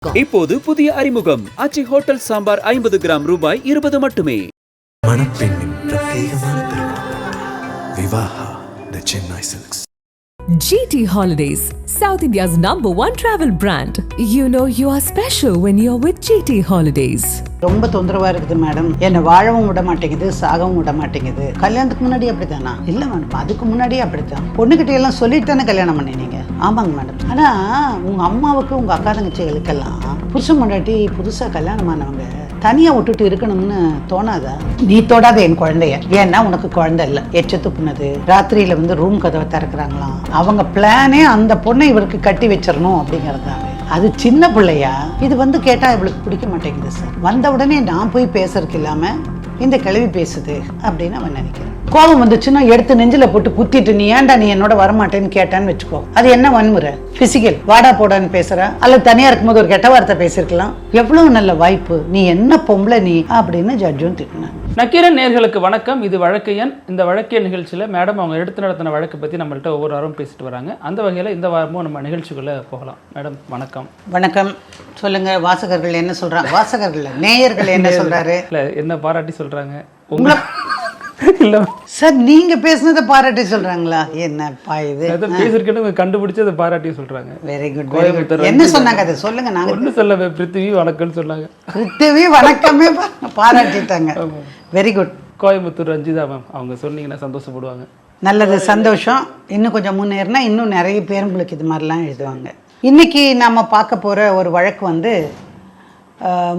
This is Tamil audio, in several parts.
இப்போது புதிய அறிமுகம் ஆச்சி ஹோட்டல் சாம்பார் 50 கிராம் ரூபாய் 20 மட்டுமே. மணப்பெண்ணின் பிரத்யேகமான திருமணம் Vivaha the Chennai silks. GT Holidays, South India's #1 travel brand. You know you are special when you're with GT Holidays. ரொம்ப தொந்தரவா இருக்குது மேடம். என்னை வாழவும் விட மாட்டேங்குது, சாகவும் விட மாட்டேங்குது. கல்யாணத்துக்கு முன்னாடி அப்படித்தானா? இல்ல மேடம், அதுக்கு முன்னாடியே அப்படித்தான். பொண்ணுகிட்ட எல்லாம் சொல்லிட்டு தானே கல்யாணம் பண்ணினீங்க? ஆமாங்க மேடம். ஆனா உங்க அம்மாவுக்கு உங்க அக்கா தங்கச்சிகளுக்கெல்லாம் புருஷன் பொண்டாட்டி புதுசா கல்யாணம் ஆனவங்க தனியா விட்டுட்டு இருக்கணும்னு தோணாதா? நீ தொடாத என் குழந்தைய, ஏன்னா உனக்கு குழந்தை இல்ல. எச்சத்து புண்ணது ராத்திரியில ரூம் கதவை திறக்கிறாங்களாம். அவங்க பிளானே அந்த பொண்ணை இவருக்கு கட்டி வச்சிடணும் அப்படிங்கறதாங்க. அது சின்ன பிள்ளையா? இது கேட்டா இவளுக்கு பிடிக்க மாட்டேங்குது சார். வந்த உடனே நான் போய் பேசுறதுக்கு இல்லாம இந்த கிளவி பேசுது அப்படின்னு அவன் நினைக்கிறேன். கோபம் வந்துச்சுன்னா எடுத்து நெஞ்சில போட்டு குத்திட்டு நீ ஏன்டா நீ என்னோட வரமாட்டேன்னு கேட்டான்னு வச்சுக்கோ. அது என்ன வன்முறை? பிசிக்கல் வாடா போடான்னு பேசுற, அல்லது தனியா இருக்கும்போது ஒரு கெட்ட வார்த்தை பேசிருக்கலாம். எவ்வளவு நல்ல வாய்ப்பு, நீ என்ன பொம்பளை நீ அப்படின்னு ஜட்ஜும் திட்டினான். நக்கீரன் நேர்களுக்கு வணக்கம். இது வழக்கையன். இந்த வழக்கியன் நிகழ்ச்சியில் மேடம் அவங்க எடுத்து நடத்தின வழக்கை பற்றி நம்மள்கிட்ட ஒவ்வொரு வாரம் பேசிட்டு வராங்க. அந்த வகையில் இந்த வாரமும் நம்ம நிகழ்ச்சிக்குள்ளே போகலாம். மேடம் வணக்கம். வணக்கம். சொல்லுங்க. வாசகர்கள் என்ன சொல்றாங்க? வாசகர்கள் நேயர்கள் என்ன சொல்றாரு? இல்லை, என்ன பாராட்டி சொல்றாங்க உங்களை? இல்ல சார், நீங்க பேசுனதை பாராட்டி சொல்றாங்களா? என்னப்பா இது? பேசிருக்கேன்னு கண்டுபிடிச்சு அதை பாராட்டி சொல்றாங்க. Very good. என்ன சொன்னாங்க அதை சொல்லுங்க. நாங்க ஒன்றும் சொல்லவே, பிருத்திவி வணக்கம்னு சொன்னாங்க. பிருத்திவி வணக்கமே பாராட்டிட்டாங்க. Very good. Coimbatore Ranjitha ma'am, அவங்க சொன்னீங்கன்னா சந்தோஷப்படுவாங்க. நல்லது, சந்தோஷம். இன்னும் கொஞ்சம் முன்னேறினா இன்னும் நிறைய பேர் உங்களுக்கு இது மாதிரிலாம் எழுதுவாங்க. இன்னைக்கு நாம பார்க்க போற ஒரு வழக்கு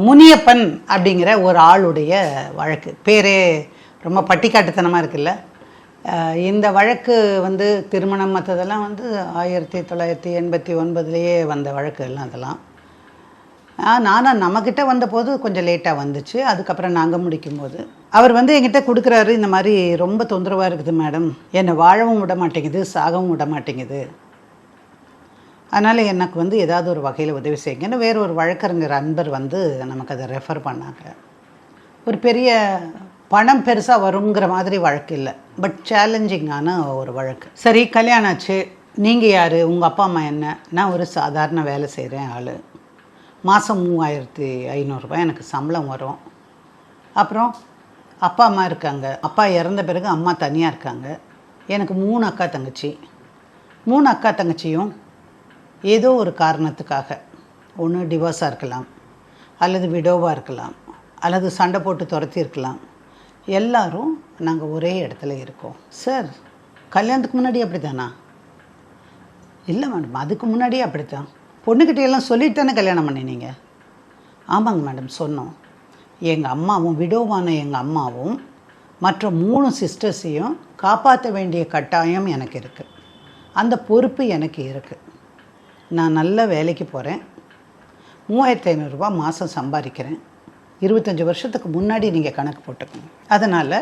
முனியப்பன் அப்படிங்கிற ஒரு ஆளுடைய வழக்கு. பேரே ரொம்ப பட்டிக்காட்டுத்தனமாக இருக்குல்ல. இந்த வழக்கு திருமணம் மற்றதெல்லாம் 1989 வந்த வழக்கு எல்லாம். அதெல்லாம் நானும் நம்மக்கிட்ட வந்தபோது கொஞ்சம் லேட்டாக வந்துச்சு. அதுக்கப்புறம் நாங்கள் முடிக்கும்போது அவர் என்கிட்ட கொடுக்குறாரு, இந்த மாதிரி ரொம்ப தொந்தரவாக இருக்குது மேடம், என்னை வாழவும் விட மாட்டேங்குது, சாகவும் விட மாட்டேங்குது, அதனால் எனக்கு ஏதாவது ஒரு வகையில் உதவி செய்யுங்கன்னு வேறு ஒரு வழக்கறிஞர் அன்பர் நமக்கு அதை ரெஃபர் பண்ணாங்க. ஒரு பெரிய பணம் பெருசாக வருங்கிற மாதிரி வழக்கு இல்லை, பட் சேலஞ்சிங்கான ஒரு வழக்கு. சரி, கல்யாணம் ஆச்சு. நீங்கள் யார்? உங்கள் அப்பா அம்மா என்ன? நான் ஒரு சாதாரண வேலை செய்கிறேன் ஆள். மாதம் 3500 எனக்கு சம்பளம் வரும். அப்புறம் அப்பா அம்மா இருக்காங்க. அப்பா இறந்த பிறகு அம்மா தனியாக இருக்காங்க. எனக்கு 3 அக்கா தங்கச்சி. 3 அக்கா தங்கச்சியும் ஏதோ ஒரு காரணத்துக்காக ஒன்று டிவோர்ஸாக இருக்கலாம், அல்லது விடோவாக இருக்கலாம், அல்லது சண்டை போட்டு துரத்தி இருக்கலாம். எல்லாரும் நாங்கள் ஒரே இடத்துல இருக்கோம். சார், கல்யாணத்துக்கு முன்னாடி அப்படி தானா? இல்லை மேடம், அதுக்கு முன்னாடியே அப்படித்தான். பொண்ணுக்கிட்ட எல்லாம் சொல்லிட்டு தானே கல்யாணம் பண்ணினீங்க? ஆமாங்க மேடம், சொன்னோம். எங்கள் அம்மாவும் விடோவான எங்கள் அம்மாவும் மற்ற 3 சிஸ்டர்ஸையும் காப்பாற்ற வேண்டிய கட்டாயம் எனக்கு இருக்குது. அந்த பொறுப்பு எனக்கு இருக்குது. நான் நல்ல வேலைக்கு போகிறேன். 3500 ரூபா மாதம் சம்பாதிக்கிறேன். 25 வருஷத்துக்கு முன்னாடி நீங்கள் கணக்கு போட்டுக்கோங்க. அதனால்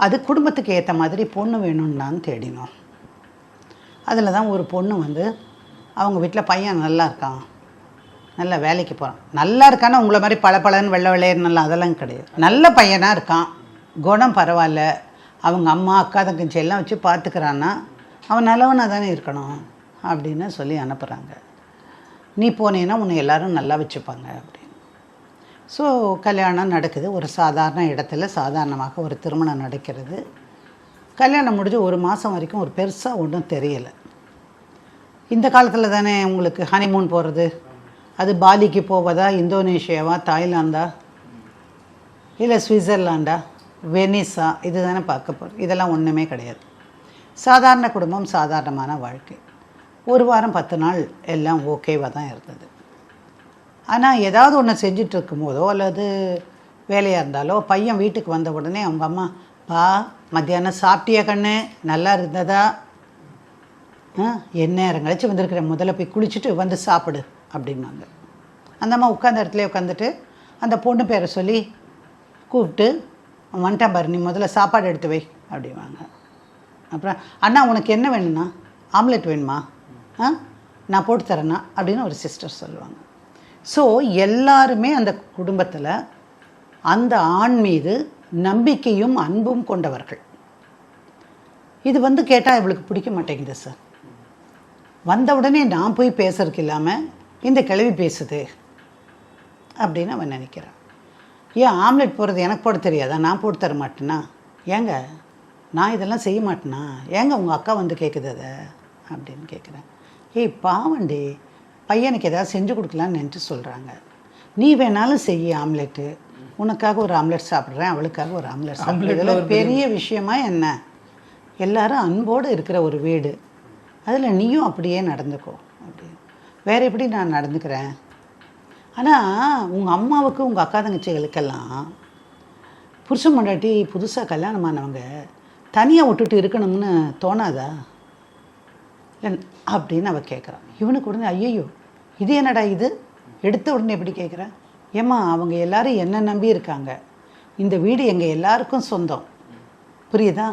அது குடும்பத்துக்கு ஏற்ற மாதிரி பொண்ணு வேணும்னு நான் தேடினோம். அதில் தான் ஒரு பொண்ணு அவங்க வீட்டில் பையன் நல்லா இருக்கான், நல்ல வேலைக்கு போகிறான். நல்லா இருக்கான்னா உங்களை மாதிரி பளபளன்னு வெள்ளை வெள்ளையர்னெல்லாம் அதெல்லாம் கிடையாது. நல்ல பையனாக இருக்கான், குணம் பரவாயில்ல, அவங்க அம்மா அக்கா தங்கச்சி எல்லாம் வச்சு பார்த்துக்கிறான்னா அவன் நல்லவனாக தானே இருக்கணும் அப்படின்னு சொல்லி அனுப்புகிறாங்க. நீ போனேன்னா உன்னை எல்லோரும் நல்லா வச்சுப்பாங்க அப்படின்னு. ஸோ கல்யாணம் நடக்குது. ஒரு சாதாரண இடத்துல சாதாரணமாக ஒரு திருமணம் நடக்கிறது. கல்யாணம் முடிஞ்சு 1 மாதம் வரைக்கும் ஒரு பெருசாக ஒன்றும் தெரியலை. இந்த காலத்தில் தானே உங்களுக்கு ஹனிமூன் போகிறது. அது பாலிக்கு போவதா, இந்தோனேஷியாவா, தாய்லாந்தா, இல்லை சுவிட்சர்லாண்டா, வெனிஸா, இது தானே பார்க்க போகிறோம். இதெல்லாம் ஒன்றுமே கிடையாது. சாதாரண குடும்பம், சாதாரணமான வாழ்க்கை. 1 வாரம் 10 நாள் எல்லாம் ஓகேவாக தான் இருந்தது. ஆனால் ஏதாவது ஒன்று செஞ்சுட்டு இருக்கும்போதோ அல்லது வேலையாக இருந்தாலோ பையன் வீட்டுக்கு வந்த உடனே அவங்க அம்மா, பா மத்தியானம் சாப்பிட்டியா கண்ணு, நல்லா இருந்ததா, என்ன நேரம் கழிச்சு வந்திருக்கிறேன், முதல்ல போய் குளிச்சுட்டு சாப்பிடு அப்படின்னாங்க. அந்த அம்மா உட்காந்த இடத்துல உட்காந்துட்டு அந்த பொண்ணு பேரை சொல்லி கூப்பிட்டு, வந்துட்டான் பாரு, நீ முதல்ல சாப்பாடு எடுத்து வை அப்படிவாங்க. அப்புறம், அண்ணா உனக்கு என்ன வேணும்னா, ஆம்லெட் வேணுமா, நான் போட்டு தரேன்னா அப்படின்னு ஒரு சிஸ்டர் சொல்லுவாங்க. ஸோ எல்லாருமே அந்த குடும்பத்தில் அந்த ஆண் மீது நம்பிக்கையும் அன்பும் கொண்டவர்கள். இது கேட்டால் இவளுக்கு பிடிக்க மாட்டேங்குது சார். வந்த உடனே நான் போய் பேசுறதுக்கு இல்லாமல் இந்த கிழவி பேசுது அப்படின்னு அவன் நினைக்கிறான். ஏன் ஆம்லெட் போடுறது எனக்கு போட தெரியாதா? நான் போட்டு தர மாட்டேனா? ஏங்க நான் இதெல்லாம் செய்ய மாட்டேனா? ஏங்க உங்கள் அக்கா வந்து கேட்குது அதை அப்படின்னு கேட்குறேன். ஏய் பாவண்டி, பையனுக்கு ஏதாவது செஞ்சு கொடுக்கலான்னு நினச்சி சொல்கிறாங்க. நீ வேணாலும் செய்ய ஆம்லெட்டு, உனக்காக ஒரு ஆம்லெட் சாப்பிட்றேன், அவளுக்காக ஒரு ஆம்லெட் சாப்பிட்றேன். இதெல்லாம் பெரிய விஷயமா என்ன? எல்லாரும் அன்போடு இருக்கிற ஒரு வீடு, அதில் நீயும் அப்படியே நடந்துக்கோ அப்படின்னு. வேறு எப்படி நான் நடந்துக்கிறேன்? ஆனால் உங்கள் அம்மாவுக்கு உங்கள் அக்கா தங்கச்சிகளுக்கெல்லாம் புருஷன் பொண்டாட்டி புதுசாக கல்யாணமானவங்க தனியாக விட்டுட்டு இருக்கணும்னு தோணாதா அப்படின்னு அவள் கேட்குறான். இவனுக்கு உடனே ஐயோ இது என்னடா இது, எடுத்த உடனே எப்படி கேட்குறேன்? ஏம்மா அவங்க எல்லோரும் என்ன நம்பி இருக்காங்க, இந்த வீடு எங்கள் எல்லாருக்கும் சொந்தம், புரியுதா?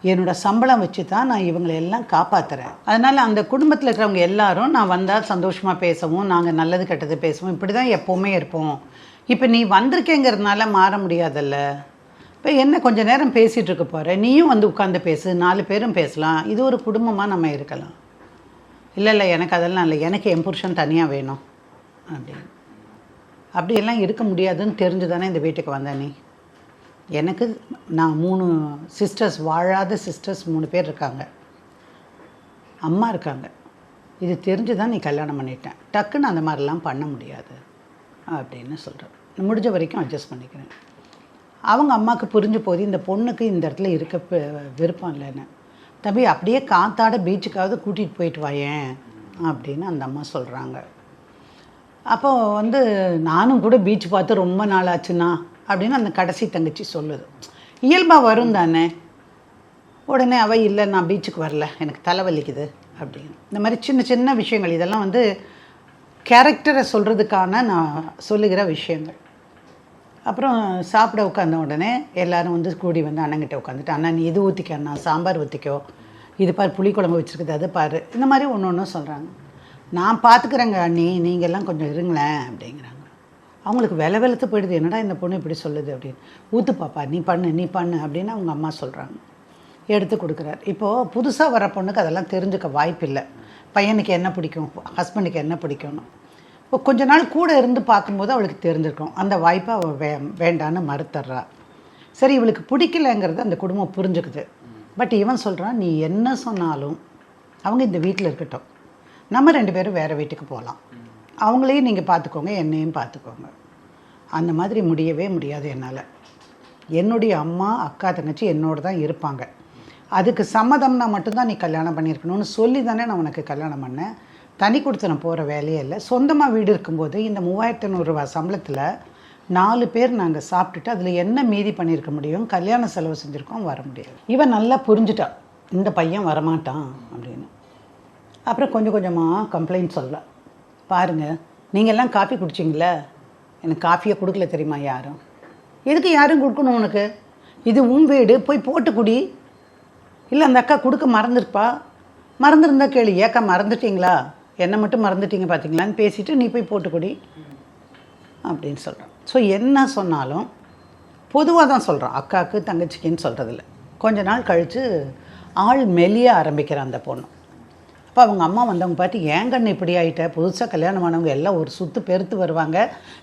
என்னோடய சம்பளம் வச்சு தான் நான் இவங்களை எல்லாம் காப்பாற்றுறேன். அதனால் அந்த குடும்பத்தில் இருக்கிறவங்க எல்லாரும் நான் வந்தால் சந்தோஷமாக பேசவும், நாங்கள் நல்லது கெட்டது பேசுவோம், இப்படி தான் எப்போவுமே இருப்போம். இப்போ நீ வந்திருக்கேங்கிறதுனால மாற முடியாதல்ல. இப்போ என்ன கொஞ்சம் நேரம் பேசிகிட்டு இருக்க போகிற, நீயும் வந்து உட்காந்து பேசு, 4 பேரும் பேசலாம், இது ஒரு குடும்பமாக நம்ம இருக்கலாம். இல்லை எனக்கு அதெல்லாம் இல்லை, எனக்கு என் புருஷன் தனியாக வேணும் அப்படின்னு. அப்படியெல்லாம் இருக்க முடியாதுன்னு தெரிஞ்சு தானே இந்த வீட்டுக்கு வந்தேன் நீ. எனக்கு நான் 3 சிஸ்டர்ஸ், வாழாத சிஸ்டர்ஸ் 3 பேர் இருக்காங்க, அம்மா இருக்காங்க. இது தெரிஞ்சு தான் நீ கல்யாணம் பண்ணிட்டேன், டக்குன்னு அந்த மாதிரிலாம் பண்ண முடியாது அப்படின்னு சொல்கிறேன். முடிஞ்ச வரைக்கும் அட்ஜஸ்ட் பண்ணிக்கிறேன். அவங்க அம்மாவுக்கு புரிஞ்சு போது இந்த பொண்ணுக்கு இந்த இடத்துல இருக்க விருப்பம் இல்லைன்னு. தம்பி அப்படியே காத்தாட பீச்சுக்காவது கூட்டிகிட்டு போயிட்டு வாயேன் அப்படின்னு அந்த அம்மா சொல்கிறாங்க. அப்போ வந்து நானும் கூட பீச் பார்த்து ரொம்ப நாள் ஆச்சுண்ணா அப்படின்னு அந்த கடைசி தங்கச்சி சொல்லுது. இயல்பாக வரும் தானே. உடனே அவள் இல்லை நான் பீச்சுக்கு வரல, எனக்கு தலைவலிக்குது அப்படின்னு. இந்த மாதிரி சின்ன சின்ன விஷயங்கள், இதெல்லாம் வந்து கேரக்டரை சொல்கிறதுக்கான நான் சொல்லுகிற விஷயங்கள். அப்புறம் சாப்பிட உட்காந்த உடனே எல்லோரும் வந்து கூடி வந்து அண்ணங்கிட்ட உட்காந்துட்டு, அண்ணா நீ இது ஊற்றிக்க, அண்ணா சாம்பார் ஊற்றிக்கோ, இது பாரு புளிக்குழம்பு வச்சுருக்குது அது பாரு, இந்த மாதிரி ஒன்று ஒன்றும் சொல்கிறாங்க. நான் பார்த்துக்குறேங்க அண்ணி, நீங்கள்லாம் கொஞ்சம் இருங்களேன் அப்படிங்கிறாங்க. அவங்களுக்கு விலை வெளுத்து போயிடுது, என்னடா இந்த பொண்ணு இப்படி சொல்லுது அப்படின்னு. ஊற்று பாப்பா, நீ பண்ணு அப்படின்னு அவங்க அம்மா சொல்கிறாங்க. எடுத்து கொடுக்குறாரு. இப்போது புதுசாக வர பொண்ணுக்கு அதெல்லாம் தெரிஞ்சுக்க வாய்ப்பில்லை, பையனுக்கு என்ன பிடிக்கும், ஹஸ்பண்டுக்கு என்ன பிடிக்கும்னு. இப்போ கொஞ்ச நாள் கூட இருந்து பார்க்கும்போது அவளுக்கு தெரிஞ்சிருக்கும். அந்த வாய்ப்பை அவள் வேண்டான்னு மறுத்துட்றா. சரி, இவளுக்கு பிடிக்கலைங்கிறது அந்த குடும்பம் புரிஞ்சுக்குது. பட் இவன் சொல்கிறான், நீ என்ன சொன்னாலும் அவங்க இந்த வீட்டில் இருக்கட்டும், நம்ம 2 பேரும் வேறு வீட்டுக்கு போகலாம், அவங்களையும் நீங்கள் பார்த்துக்கோங்க, என்னையும் பார்த்துக்கோங்க. அந்த மாதிரி முடியவே முடியாது என்னால். என்னுடைய அம்மா அக்கா தங்கச்சி என்னோடு தான் இருப்பாங்க, அதுக்கு சம்மதம்னா மட்டும்தான் நீ கல்யாணம் பண்ணியிருக்கணும்னு சொல்லி தானே நான் உனக்கு கல்யாணம் பண்ணேன். தனி கொடுத்து நான் போகிற வேலையே இல்லை. சொந்தமாக வீடு இருக்கும்போது இந்த 3500 ரூபா சம்பளத்தில் 4 பேர் நாங்கள் சாப்பிட்டுட்டு அதில் என்ன மீதி பண்ணியிருக்க முடியும், கல்யாண செலவு செஞ்சுருக்கோம், வர முடியாது. இவன் நல்லா புரிஞ்சுட்டான் இந்த பையன் வரமாட்டான் அப்படின்னு. அப்புறம் கொஞ்சம் கொஞ்சமாக கம்ப்ளைண்ட் சொல்ல, பாருங்கள் நீங்கள்லாம் காஃபி குடிச்சிங்களே, எனக்கு காஃபியை கொடுக்கல தெரியுமா யாரும், எதுக்கு யாரும் கொடுக்கணும் உனக்கு, இது உன் வீடு, போய் போட்டு குடி. இல்லை அந்த அக்கா கொடுக்க மறந்துருந்தா கேளு, ஏக்கா மறந்துட்டீங்களா, என்னை மட்டும் மறந்துட்டீங்க பார்த்தீங்களான்னு பேசிவிட்டு நீ போய் போட்டு குடி அப்படின்னு சொல்கிறான். ஸோ என்ன சொன்னாலும் பொதுவாக தான் சொல்கிறான், அக்காவுக்கு தங்கச்சிக்குன்னு சொல்கிறதில்ல. கொஞ்ச நாள் கழித்து ஆள் மெலிய ஆரம்பிக்கிறான் அந்த பொண்ணு. அப்போ அவங்க அம்மா வந்தவங்க பார்த்து, ஏன் கண்ணு இப்படி ஆகிட்ட, புதுசாக கல்யாணமானவங்க எல்லாம் ஒரு சுற்று பெருத்து வருவாங்க,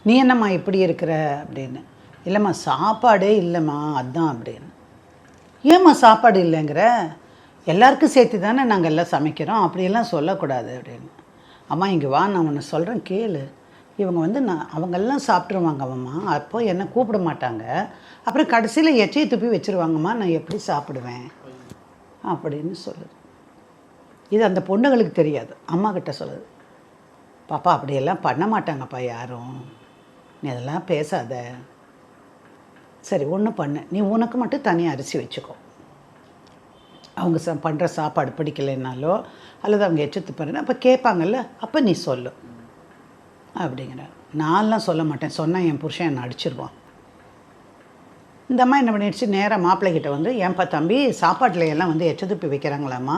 நீ என்னம்மா இப்படி இருக்கிற அப்படின்னு. இல்லைம்மா சாப்பாடே இல்லைம்மா அதான் அப்படின்னு. ஏம்மா சாப்பாடு இல்லைங்கிற, எல்லாருக்கும் சேர்த்து தானே நாங்கள் எல்லாம் சமைக்கிறோம், அப்படியெல்லாம் சொல்லக்கூடாது அப்படின்னு. அம்மா இங்கே வா, நான் ஒன்று சொல்கிறேன் கேளு, இவங்க வந்து அவங்கெல்லாம் சாப்பிட்ருவாங்க அம்மா, அப்போ என்னை கூப்பிட மாட்டாங்க, அப்புறம் கடைசியில் எச்சையை துப்பி வச்சுருவாங்கம்மா, நான் எப்படி சாப்பிடுவேன் அப்படின்னு சொல்லுது. இது அந்த பொண்ணுங்களுக்கு தெரியாது, அம்மா கிட்ட சொல்லுது. பாப்பா அப்படியெல்லாம் பண்ண மாட்டாங்கப்பா யாரும், நீ அதெல்லாம் பேசாத. சரி ஒன்று பண்ணு, நீ உனக்கு மட்டும் தனியாக அரிசி வச்சுக்கோ, அவங்க பண்ணுற சாப்பாடு பிடிக்கலைன்னாலோ அல்லது அவங்க எச்சத்து பண்ணுற அப்போ கேட்பாங்கல்ல, அப்போ நீ சொல்லு அப்படிங்கிற. நான்லாம் சொல்ல மாட்டேன், சொன்னால் என் புருஷன் என்னை அடிச்சிருவான். இந்த அம்மா என்ன பண்ணிடுச்சு, நேராக மாப்பிள்ளைகிட்ட வந்து, ஏன்பா தம்பி சாப்பாட்டில் எல்லாம் வந்து எச்சத்துப்பி வைக்கிறாங்களாம்மா,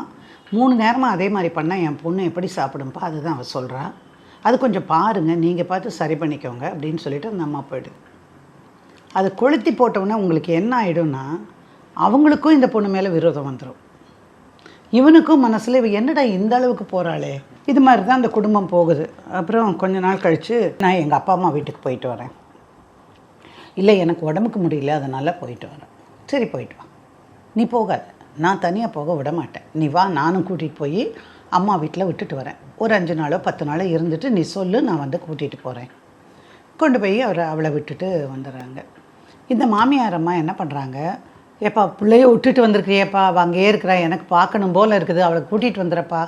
3 நேரமாக அதே மாதிரி பண்ணால் என் பொண்ணு எப்படி சாப்பிடும்பா, அதுதான் அவள் சொல்கிறா, அது கொஞ்சம் பாருங்கள், நீங்கள் பார்த்து சரி பண்ணிக்கோங்க அப்படின்னு சொல்லிவிட்டு அந்த அம்மா போய்டுது. அது கொளுத்தி போட்டோன்னே உங்களுக்கு என்ன ஆகிடும்னா, அவங்களுக்கும் இந்த பொண்ணு மேலே விரோதம் வந்துடும். இவனுக்கும் மனசில் இவ என்னடா இந்த அளவுக்கு போகிறாளே, இது மாதிரி தான் அந்த குடும்பம் போகுது. அப்புறம் கொஞ்ச நாள் கழித்து நான் எங்கள் அப்பா அம்மா வீட்டுக்கு போயிட்டு வரேன். இல்லை எனக்கு உடம்புக்கு முடியல, அதனால் போயிட்டு வரேன். சரி போயிட்டு வா, நீ போகாத, நான் தனியாக போக விட மாட்டேன், நீ வா, நானும் கூட்டிகிட்டு போய் அம்மா வீட்டில் விட்டுட்டு வரேன். ஒரு 5 நாளோ 10 நாளோ இருந்துட்டு நீ சொல்லு, நான் வந்து கூட்டிகிட்டு போகிறேன். கொண்டு போய் அவளை விட்டுட்டு வந்துடுறாங்க. இந்த மாமியார் அம்மா என்ன பண்ணுறாங்க, ஏப்பா பிள்ளைய விட்டுட்டு வந்திருக்கிறியப்பா, அவள் அங்கேயே இருக்கிறா, எனக்கு பார்க்கணும் போல் இருக்குது, அவளை கூட்டிகிட்டு வந்துடுறப்பா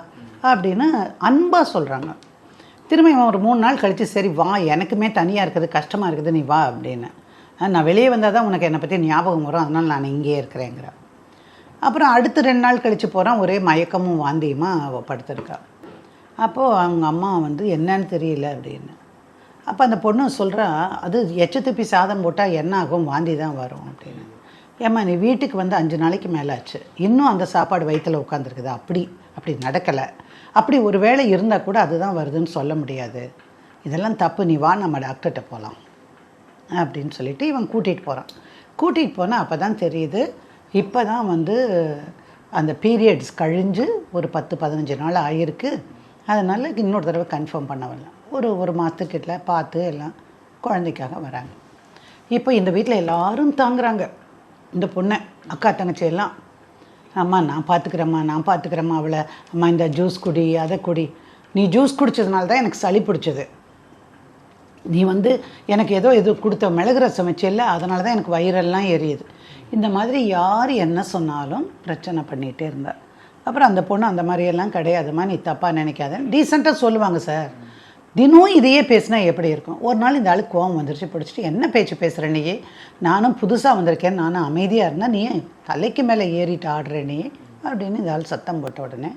அப்படின்னு அன்பாக சொல்கிறாங்க. திரும்ப இவன் ஒரு 3 நாள் கழித்து சரி வா, எனக்குமே தனியாக இருக்குது, கஷ்டமாக இருக்குது, நீ வா அப்படின்னு. நான் வெளியே வந்தால் தான் உனக்கு என்னை பற்றி ஞாபகம் வரும், அதனால் நான் இங்கேயே இருக்கிறேங்கிறேன். அப்புறம் அடுத்து 2 நாள் கழித்து போகிறான், ஒரே மயக்கமும் வாந்தியுமா அவள் படுத்திருக்கா. அப்போது அவங்க அம்மா வந்து என்னன்னு தெரியல அப்படின்னு. அப்போ அந்த பொண்ணு சொல்கிறா, அது எச்ச துப்பி சாதம் போட்டால் என்ன ஆகும், வாந்தி தான் வரும் அப்படின்னு. ஏம்மா நீ வீட்டுக்கு வந்து 5 நாளைக்கு மேலே ஆச்சு, இன்னும் அந்த சாப்பாடு வயிற்றில் உட்காந்துருக்குது, அப்படி நடக்கலை, அப்படி ஒரு வேளை இருந்தால் கூட அதுதான் வருதுன்னு சொல்ல முடியாது, இதெல்லாம் தப்பு, நீ வா நம்ம டாக்டர்கிட்ட போகலாம் அப்படின்னு சொல்லிட்டு இவன் கூட்டிகிட்டு போகிறான். கூட்டிகிட்டு போனால் அப்போ தான் தெரியுது, இப்போ தான் வந்து அந்த பீரியட்ஸ் கழிஞ்சு ஒரு 10-15 நாள் ஆகிருக்கு, அதனால் இன்னொரு தடவை கன்ஃபார்ம் பண்ண வரல. ஒரு மாதத்துக்கிட்ட பார்த்து எல்லாம் குழந்தைக்காக வராங்க. இப்போ இந்த வீட்டில் எல்லோரும் தாங்குறாங்க இந்த பொண்ணை, அக்கா தங்கச்சி எல்லாம். அம்மா நான் பார்த்துக்கிறேம்மா அவளை, அம்மா இந்த ஜூஸ் குடி, அதை குடி, நீ ஜூஸ் குடித்ததுனால தான் எனக்கு சளி பிடிச்சது, நீ வந்து எனக்கு ஏதோ கொடுத்த மிளகு ரசம் வச்சில்ல, அதனால தான் எனக்கு வயிறெல்லாம் எரியுது, இந்த மாதிரி யார் என்ன சொன்னாலும் பிரச்சனை பண்ணிகிட்டே இருந்தார். அப்புறம் அந்த பொண்ணு அந்த மாதிரியெல்லாம் கிடையாதுமா, நீ தப்பாக நினைக்காத, டீசெண்டாக சொல்லுவாங்க சார். தினம் இதையே பேசினா எப்படி இருக்கும். ஒரு நாள் இந்த ஆளுக்கு கோவம் வந்துருச்சு, பிடிச்சிட்டு என்ன பேச்சு பேசுகிற நீ, நானும் புதுசாக வந்திருக்கேன், நானும் அமைதியாக இருந்தேன், நீ தலைக்கு மேலே ஏறிட்டு ஆடுற நீ அப்படின்னு இந்த ஆள் சத்தம் போட்ட உடனே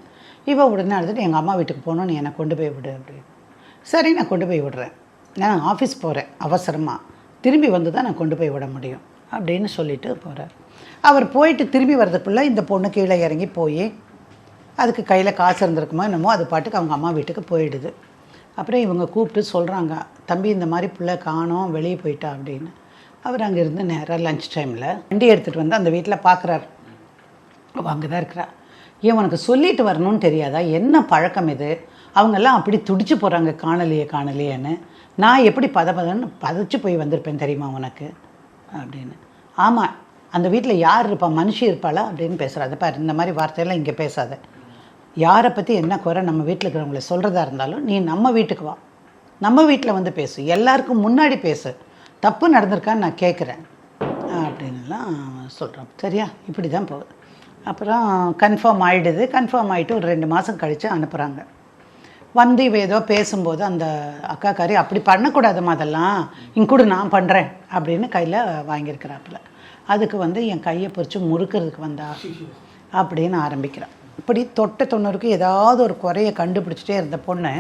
உடனே அழுதுட்டு எங்கள் அம்மா வீட்டுக்கு போகணும், நீ என்னை கொண்டு போய் விடு அப்படின்னு. சரி நான் கொண்டு போய் விடுறேன், நான் ஆஃபீஸ் போகிறேன் அவசரமாக, திரும்பி வந்து தான் நான் கொண்டு போய் விட முடியும் அப்படின்னு சொல்லிட்டு போகிறார். அவர் போயிட்டு திரும்பி வர்றதுக்குள்ளே இந்த பொண்ணு கீழே இறங்கி போய் அதுக்கு கையில் காசு இருந்திருக்குமோ என்னமோ, அது பாட்டுக்கு அவங்க அம்மா வீட்டுக்கு போயிடுது. அப்புறம் இவங்க கூப்பிட்டு சொல்கிறாங்க, தம்பி இந்த மாதிரி பிள்ளை காணோம், வெளியே போயிட்டா அப்படின்னு. அவர் அங்கே இருந்து நேராக லஞ்ச் டைமில் வண்டி எடுத்துகிட்டு வந்து அந்த வீட்டில் பார்க்குறாரு. அவள் அங்கே தான் இருக்கிறா. ஏன் உனக்கு சொல்லிட்டு வரணும்னு தெரியாதா, என்ன பழக்கம் இது, அவங்கெல்லாம் அப்படி துடிச்சு போகிறாங்க காணலையேன்னு, நான் எப்படி பதன்னு பதைச்சு போய் வந்திருப்பேன் தெரியுமா உனக்கு அப்படின்னு. ஆமாம் அந்த வீட்டில் யார் இருப்பா, மனுஷி இருப்பாளா அப்படின்னு பேசுகிறாத பாரு, இந்த மாதிரி வார்த்தையெல்லாம் இங்கே பேசாத, யாரை பற்றி என்ன குறை நம்ம வீட்டில் இருக்கிறவங்கள சொல்கிறதா இருந்தாலும் நீ நம்ம வீட்டுக்கு வா, நம்ம வீட்டில் வந்து பேசு, எல்லாருக்கும் முன்னாடி பேசு, தப்பு நடந்திருக்கான்னு நான் கேட்குறேன் அப்படின்லாம் சொல்கிறான். சரியா, இப்படி தான் போகுது. அப்புறம் கன்ஃபார்ம் ஆகிடுது. கன்ஃபார்ம் ஆகிட்டு ஒரு 2 மாதம் கழித்து அனுப்புகிறாங்க. வந்து இவ ஏதோ பேசும்போது அந்த அக்காக்காரி, அப்படி பண்ணக்கூடாதுமா, அதெல்லாம் இங்கூட நான் பண்ணுறேன் அப்படின்னு கையில் வாங்கியிருக்கிறாப்புல. அதுக்கு வந்து என் கையை பிடிச்சி முறுக்கிறதுக்கு வந்தா அப்படின்னு ஆரம்பிக்கிறான். இப்படி தொட்ட 90க்கு ஏதாவது ஒரு குறையை கண்டுபிடிச்சிட்டே இருந்த பொண்ணு,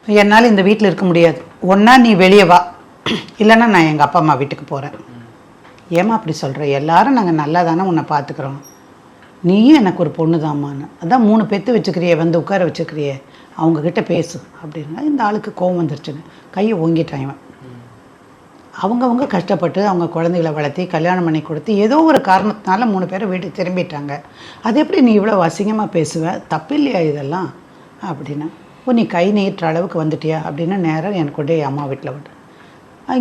என்னால் இந்த வீட்டில் இருக்க முடியாது, ஒன்றா நீ வெளியே வா, இல்லைன்னா நான் எங்கள் அப்பா அம்மா வீட்டுக்கு போகிறேன். ஏமா அப்படி சொல்கிற, எல்லாரும் நாங்கள் நல்லா தானே உன்னை பார்த்துக்குறோம், நீயும் எனக்கு ஒரு பொண்ணு தாம்மான்னு, அதான் 3 பெற்று வச்சுக்கிறியே, வந்து உட்கார வச்சுக்கிறியே, அவங்கக்கிட்ட பேசு அப்படின்னா. இந்த ஆளுக்கு கோவம் வந்துருச்சுன்னு கையை ஓங்கிட்டான் இவன். அவங்கவுங்க கஷ்டப்பட்டு அவங்க குழந்தைகளை வளர்த்தி கல்யாணம் பண்ணி கொடுத்து ஏதோ ஒரு காரணத்தினால 3 பேர் வீட்டுக்கு திரும்பிட்டாங்க, அது எப்படி நீ இவ்வளோ அசிங்கமாக பேசுவ, தப்பு இல்லையா இதெல்லாம் அப்படின்னா. நீ கை நீட்டுற அளவுக்கு வந்துட்டியா அப்படின்னு நேராக எனக்கு கொண்டு அம்மா வீட்டில் விட்டு.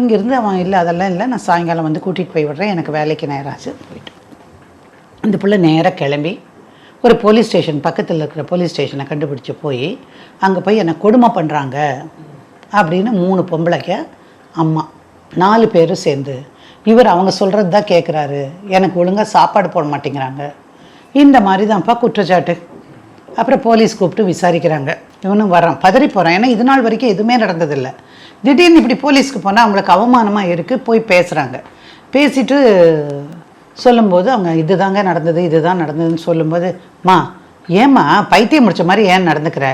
இங்கேருந்து அவன் இல்லை அதெல்லாம் இல்லை, நான் சாயங்காலம் வந்து கூட்டிகிட்டு போய் விடுறேன், எனக்கு வேலைக்கு நேராச்சு போயிட்டு. அந்த பிள்ளை நேராக கிளம்பி ஒரு போலீஸ் ஸ்டேஷன், பக்கத்தில் இருக்கிற போலீஸ் ஸ்டேஷனை கண்டுபிடிச்சி போய் அங்கே போய் என்னை கொடுமை பண்ணுறாங்க அப்படின்னு 3 பொம்பளைக்க அம்மா 4 பேரும் சேர்ந்து, இவர் அவங்க சொல்கிறது தான் கேட்குறாரு, எனக்கு ஒழுங்காக சாப்பாடு போட மாட்டேங்கிறாங்க, இந்த மாதிரி தான்ப்பா குற்றச்சாட்டு. அப்புறம் போலீஸ் கூப்பிட்டு விசாரிக்கிறாங்க. இவனும் வரான், பதறி போகிறான், ஏன்னா இது நாள் வரைக்கும் எதுவுமே நடந்ததில்லை. திடீர்னு இப்படி போலீஸ்க்கு போனால் அவங்களுக்கு அவமானமாக இருக்குது. போய் பேசுகிறாங்க. பேசிட்டு சொல்லும்போது அவங்க இதுதாங்க நடந்தது, இதுதான் நடந்ததுன்னு சொல்லும்போது, ஏம்மா பைத்தியம் முடிச்ச மாதிரி ஏன் நடந்துக்கிற,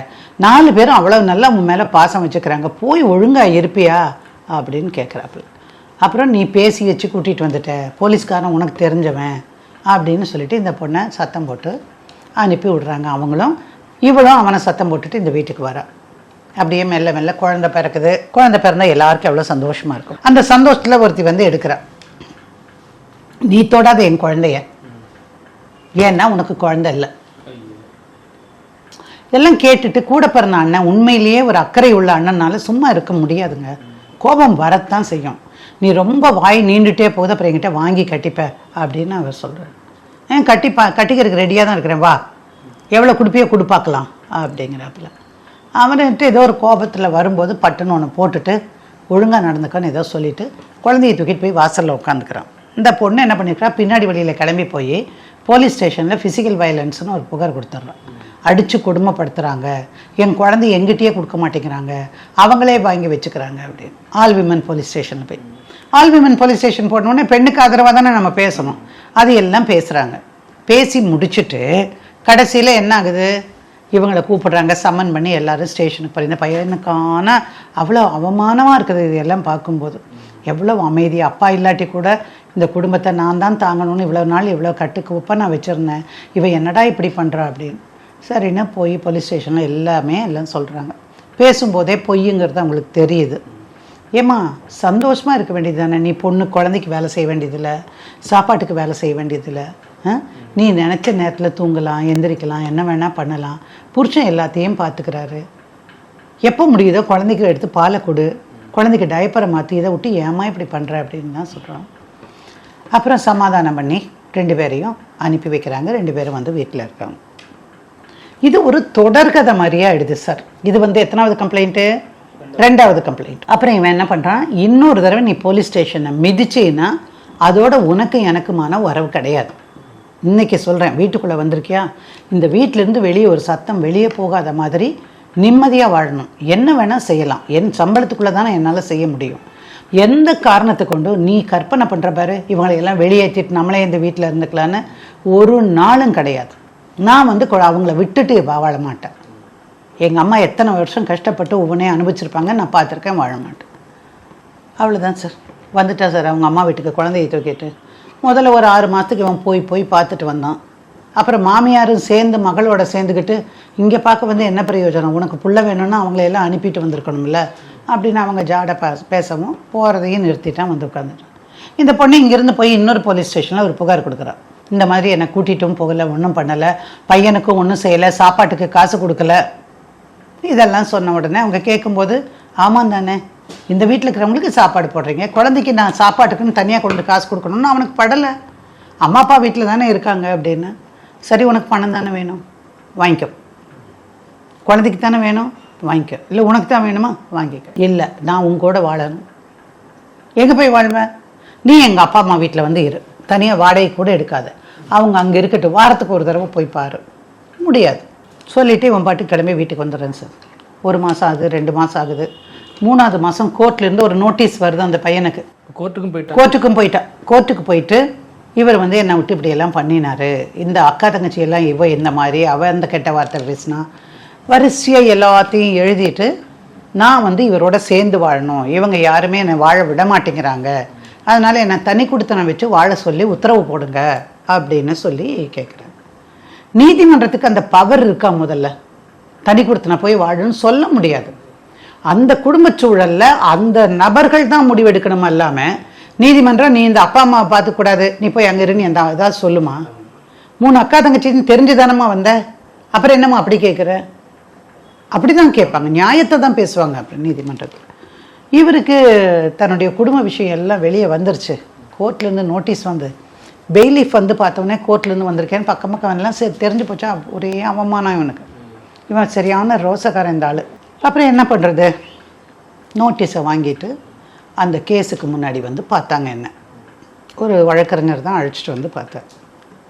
4 பேரும் அவ்வளோ நல்லா உன் மேலே பாசம் வச்சுக்கிறாங்க, போய் ஒழுங்காக இருப்பியா அப்படின்னு கேட்குறாப்புல. அப்புறம் நீ பேசி வச்சு கூட்டிகிட்டு வந்துட்ட, போலீஸ்காரன் உனக்கு தெரிஞ்சவன் அப்படின்னு சொல்லிட்டு இந்த பொண்ணை சத்தம் போட்டு அனுப்பி விடுறாங்க. அவங்களும் இவளும் அவனை சத்தம் போட்டுட்டு இந்த வீட்டுக்கு வரா. அப்படியே மெல்ல மெல்ல குழந்தை பிறக்குது. குழந்தை பிறந்தா எல்லாருக்கும் எவ்வளோ சந்தோஷமாக இருக்கும். அந்த சந்தோஷத்தில் ஒருத்தி வந்து எடுக்கிறா, நீ தொடாத என் குழந்தைய, ஏன்னா உனக்கு குழந்தை இல்லை, இதெல்லாம் கேட்டுட்டு கூட பிறந்த அண்ணன் உண்மையிலேயே ஒரு அக்கறை உள்ள அண்ணனால சும்மா இருக்க முடியாதுங்க. கோபம் வரத்தான் செய்யும். நீ ரொம்ப வாய் நீண்டுட்டே போகுது, அப்புறம் என்கிட்ட வாங்கி கட்டிப்ப அப்படின்னு அவர் சொல்கிறார். கட்டிக்கிறதுக்கு ரெடியாக தான் இருக்கிறேன், வா எவ்வளோ கொடுப்பியோ கொடுப்பாக்கலாம் அப்படிங்கிறாப்புல. அவன்ட்டு ஏதோ ஒரு கோபத்தில் வரும்போது பட்டுன்னு ஒன்று போட்டுட்டு ஒழுங்காக நடந்துக்கான்னு ஏதோ சொல்லிவிட்டு குழந்தைய தூக்கிட்டு போய் வாசலில் உட்காந்துக்கிறான். இந்த பொண்ணு என்ன பண்ணியிருக்கா, பின்னாடி வழியில் கிளம்பி போய் போலீஸ் ஸ்டேஷனில் ஃபிசிக்கல் வயலன்ஸ்னு ஒரு புகார் கொடுத்துட்றான். அடித்து கொடுமைப்படுத்துகிறாங்க, என் குழந்தை எங்கிட்டயே கொடுக்க மாட்டேங்கிறாங்க, அவங்களே வாங்கி வச்சுக்கிறாங்க அப்படின்னு. ஆல் விமன் போலீஸ் ஸ்டேஷனில் போய் ஆல் விமன் போலீஸ் ஸ்டேஷன் போனோடனே பெண்ணுக்கு ஆதரவாக தானே நம்ம பேசணும். அது எல்லாம் பேசுகிறாங்க. பேசி முடிச்சுட்டு கடைசியில் என்ன ஆகுது, இவங்களை கூப்பிடுறாங்க, சம்மன் பண்ணி எல்லோரும் ஸ்டேஷனுக்கு போய் இந்த பையனுக்கான அவ்வளோ அவமானமாக இருக்குது. இது எல்லாம் பார்க்கும்போது எவ்வளோ அமைதி. அப்பா இல்லாட்டி கூட இந்த குடும்பத்தை நான் தான் தாங்கணும்னு இவ்வளோ நாள் இவ்வளோ கட்டுக்கோப்பாக நான் வச்சுருந்தேன், இவன் என்னடா இப்படி பண்ணுறா அப்படின்னு. சரின்னா போய் போலீஸ் ஸ்டேஷனில் எல்லாம் சொல்கிறாங்க. பேசும்போதே பொய்யுங்கிறது அவங்களுக்கு தெரியுது. ஏம்மா சந்தோஷமாக இருக்க வேண்டியது தானே, நீ பொண்ணு குழந்தைக்கு வேலை செய்ய வேண்டியதில்லை, சாப்பாட்டுக்கு வேலை செய்ய வேண்டியதில்லை, நீ நினச்ச நேரத்தில் தூங்கலாம், எந்திரிக்கலாம், என்ன வேணால் பண்ணலாம், புருஷன் எல்லாத்தையும் பார்த்துக்கிறாரு, எப்போ முடியுதோ குழந்தைக்கு எடுத்து பாலை கொடு, குழந்தைக்கு டைப்பரை மாற்றி இதை விட்டு ஏமா இப்படி பண்ணுற அப்படின்னு தான் சொல்கிறான். அப்புறம் சமாதானம் பண்ணி 2 பேரையும் அனுப்பி வைக்கிறாங்க. 2 பேரும் வந்து வீட்டில் இருக்காங்க. இது ஒரு தொடர்கதை மாதிரியே ஆயிடுது சார். இது வந்து எத்தனாவது கம்ப்ளைண்ட்டு, 2வது கம்ப்ளைண்ட். அப்புறம் இவன் என்ன பண்ணுறான், இன்னொரு தடவை நீ போலீஸ் ஸ்டேஷனை மிதிச்சின்னா அதோட உனக்கு எனக்குமான உறவு கிடையாது. இன்றைக்கி சொல்கிறேன், வீட்டுக்குள்ளே வந்திருக்கியா, இந்த வீட்டிலேருந்து வெளியே ஒரு சத்தம் வெளியே போகாத மாதிரி நிம்மதியாக வாழணும். என்ன வேணால் செய்யலாம், என் சம்பளத்துக்குள்ளே தானே என்னால் செய்ய முடியும். எந்த காரணத்தை கொண்டு நீ கற்பனை பண்ணுற பாரு, இவங்களையெல்லாம் வெளியேற்றிட்டு நம்மளே இந்த வீட்டில் இருந்துக்கலான்னு ஒரு நாளும் கிடையாது. நான் வந்து அவங்கள விட்டுட்டு வாழ மாட்டேன். எங்கள் அம்மா எத்தனை வருஷம் கஷ்டப்பட்டு ஒவ்வொன்றே அனுபவிச்சிருப்பாங்க, நான் பார்த்துருக்கேன், வாழ மாட்டேன். அவ்வளோதான் சார். வந்துட்டா சார் அவங்க அம்மா வீட்டுக்கு குழந்தைய தூக்கிட்டு. முதல்ல ஒரு 6 மாதத்துக்கு இவன் போய் பார்த்துட்டு வந்தான். அப்புறம் மாமியாரும் சேர்ந்து மகளோட சேர்ந்துக்கிட்டு இங்கே பார்க்க வந்து என்ன பிரயோஜனம், உனக்கு புள்ள வேணும்னா அவங்களையெல்லாம் அனுப்பிட்டு வந்திருக்கணும்ல அப்படின்னு அவங்க ஜாட பேசவும் போகிறதையும் நிறுத்திட்டான், வந்து உட்காந்துட்டான். இந்த பொண்ணு இங்கேருந்து போய் இன்னொரு போலீஸ் ஸ்டேஷனில் ஒரு புகார் கொடுக்குறான். இந்த மாதிரி என்னை கூட்டிகிட்டும் போகலை, ஒன்றும் பண்ணலை, பையனுக்கும் ஒன்றும் செய்யலை, சாப்பாட்டுக்கு காசு கொடுக்கல, இதெல்லாம் சொன்ன உடனே அவங்க கேட்கும்போது ஆமாம் தானே, இந்த வீட்டில் இருக்கிறவங்களுக்கு சாப்பாடு போடுறீங்க, குழந்தைக்கு நான் சாப்பாட்டுக்குன்னு தனியாக கொண்டு காசு கொடுக்கணும்னு அவனுக்கு படலை, அம்மா அப்பா வீட்டில் தானே இருக்காங்க அப்படின்னு. சரி உனக்கு பணம் தானே வேணும், வாங்கிக்கோ, குழந்தைக்கு தானே வேணும், வாங்கிக்கோ, இல்லை உனக்கு தான் வேணுமா வாங்கிக்க, இல்லை நான் உங்க கூட வாழணும். எங்கே போய் வாழ்வேன், நீ எங்கள் அப்பா அம்மா வீட்டில் வந்து இரு, தனியாக வாடகை கூட எடுக்காத, அவங்க அங்கே இருக்கட்டும், வாரத்துக்கு ஒரு தடவை போய் பாரு. முடியாது சொல்லிவிட்டு இவன் பாட்டு கிளம்பி வீட்டுக்கு வந்துடுறேன் சார். 1 மாதம் ஆகுது, 2 மாதம் ஆகுது, 3வது மாதம் கோர்ட்லேருந்து ஒரு நோட்டீஸ் வருது அந்த பையனுக்கு. கோர்ட்டுக்கு போயிட்டு இவர் வந்து என்னை விட்டு இப்படியெல்லாம் பண்ணினார், இந்த அக்கா தங்கச்சியெல்லாம் இவ இந்த மாதிரி அவள் அந்த கெட்ட வார்த்தை பேசினா, வரிசையாக எல்லாத்தையும் எழுதிட்டு நான் வந்து இவரோட சேர்ந்து வாழணும், இவங்க யாருமே என்னை வாழ விட மாட்டேங்கிறாங்க, அதனால் என்னை தனி கொடுத்தனை வச்சு வாழ சொல்லி உத்தரவு போடுங்க அப்படின்னு சொல்லி கேட்குறேன். நீதிமன்றத்துக்கு அந்த பவர் இருக்கா, முதல்ல தனி கொடுத்தனை போய் வாழணும்னு சொல்ல முடியாது. அந்த குடும்ப சூழலில் அந்த நபர்கள் தான் முடிவெடுக்கணும். இல்லாமல் நீதிமன்றம் நீ இந்த அப்பா அம்மாவை பார்த்துக்கூடாது, நீ போய் அங்கே இருந்து அந்த ஏதாவது சொல்லுமா, 3 அக்கா தங்கச்சின்னு தெரிஞ்சுதானம்மா வந்த, அப்புறம் என்னம்மா அப்படி கேட்குற, அப்படி தான் கேட்பாங்க, நியாயத்தை தான் பேசுவாங்க அப்புறம் நீதிமன்றத்தில். இவருக்கு தன்னுடைய குடும்ப விஷயம் எல்லாம் வெளியே வந்துருச்சு. கோர்ட்லேருந்து நோட்டீஸ் வந்து பெய்லீஃப் வந்து பார்த்தோன்னே கோர்ட்லேருந்து வந்திருக்கேன்னு பக்கம் எல்லாம் சரி தெரிஞ்சு போச்சா, ஒரே அவமானம் இவனுக்கு. இவன் சரியான ரோசக்காரன் இந்த ஆள். அப்புறம் என்ன பண்ணுறது, நோட்டீஸை வாங்கிட்டு அந்த கேஸுக்கு முன்னாடி வந்து பார்த்தாங்க. என்ன ஒரு வழக்கறிஞர் தான் அழைச்சிட்டு வந்து பார்த்தேன்.